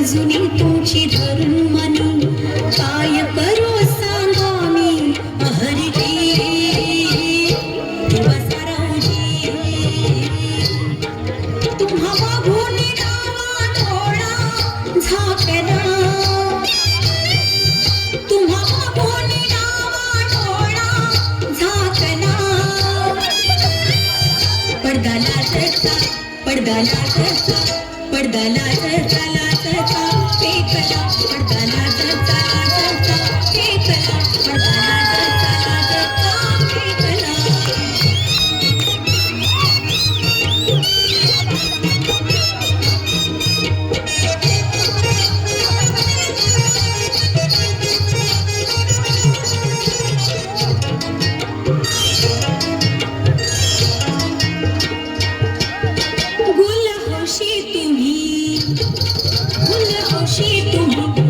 जुनी तुमची धरून मनी काय करू सांगा मी अहरजी वसरावजी तुम्हा बघून डावा डोळा झाकला तुम्हा बघून डावा डोळा झाकला पडदा लाजता पडदा लाजता पडदा लाजता लाजता फेकला पडदा लाजता लाजता फेकला पडदा लाजता लाजता फेकला गुल होशी तुम्ही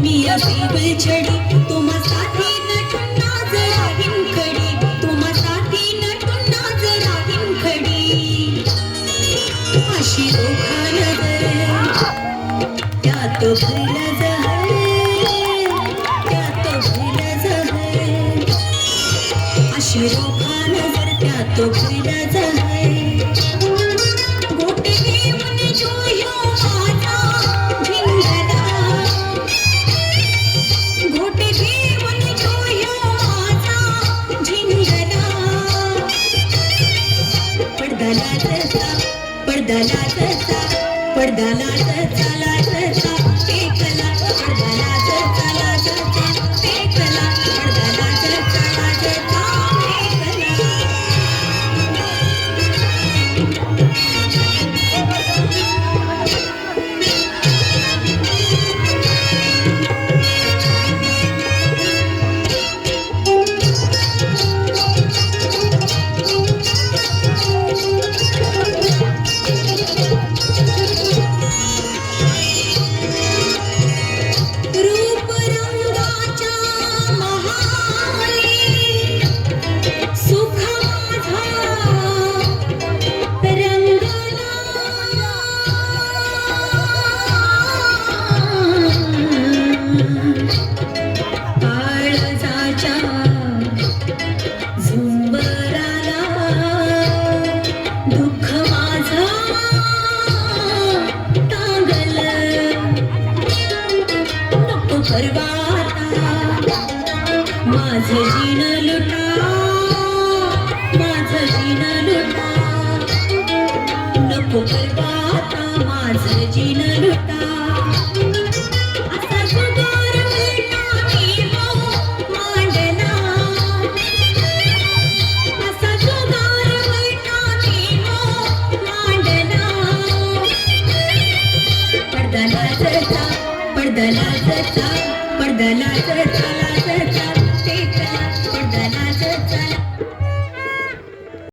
मी अबीबल छडी तुम्हा साथी नटून जरा हिमखडी तुम्हा साथी नटून जरा हिमखडी अशी रोखा नजर त्यात भरलं जहर त्यात भरलं जहर अशी रोखा नजर त्यात भरलं जहर गोटे घेऊन जोह्यो माझा भिंगला गोटे घेऊन जोह्यो माझा भिंगला पडदा लाजता पडदा लाजता पडदा लाजता लाजता फेकला पडदा लाजता लाजता फेकला पडदा लाजता लाजता फेकला रूप रंगाच्या महाली सुख माझा रंगला काळजाच्या झुंबराला दुःख माझा टांगलं नको परवाता माझं जीन लुटा माझं जीन लुटा नको परवाता माझं जीन लुटा असा जुगार मिळावी हो मांडला असा जुगार मिळावी हो मांडला पडदा लाजता पडदा लाजता पडदा लाजता